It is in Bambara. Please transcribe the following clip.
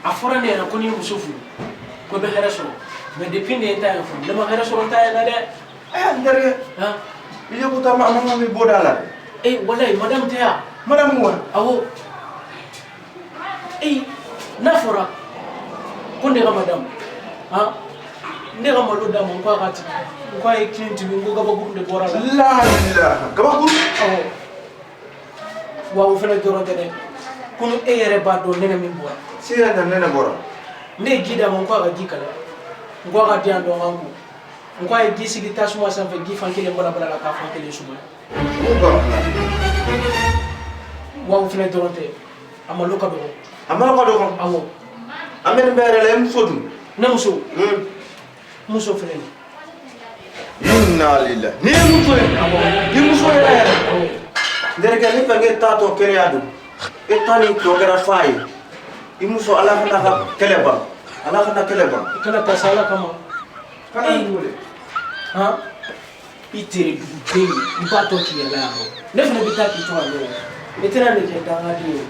a fɔra ne ɲɛna ko ni muso furu ko bɛ hɛrɛ sɔrɔ mais depuis ne ye ta ye furu ne ma hɛrɛ sɔrɔ ta ye na dɛ n terikɛ i ye ko taa mama mi bɔ da la dɛ walayi madame tɛ yan madame wa awɔ n'a fɔra ko ne ka madame ne ka malo d'a ma n ko a ka tigi n ko a ye clean tibi n ko gabakuru de bɔra la gabakuru awɔ wa o fɛnɛ dɔrɔn tɛ dɛ ko ni e yɛrɛ b'a dɔn nɛnɛ min bɔra si yɛrɛ na nɛnɛ bɔra ne ye ji d'a ma n ko a ka ji kala n ko a ka di yan dɔn kan ko n ko a ye ji sigi tasuma sanfɛ ji fan kelen balabala la k'a fan kelen sumaya wa o fɛnɛ dɔrɔn tɛ a malo ka dɔgɔ a malo ka dɔgɔ awɔ an bɛ nin bɛɛ yɛrɛ la i muso dun ne muso muso fɛnɛ ni inna lillahi ni ye muso ye ni muso yɛrɛ yɛrɛ n terikɛ ne fɛ k'e t'a tɔ kɛnɛya dun e ta ni tɔ kɛra fa ye i muso ala kana ka kɛlɛ ban ala kana kɛlɛ ban i kana taa sa ala kama kana nin wele i tere duguden i b'a tɔ k'i yɛrɛ la yan ne fɛnɛ bɛ taa k'i to a ɲɛ i tɛna ne kɛ dangaden ye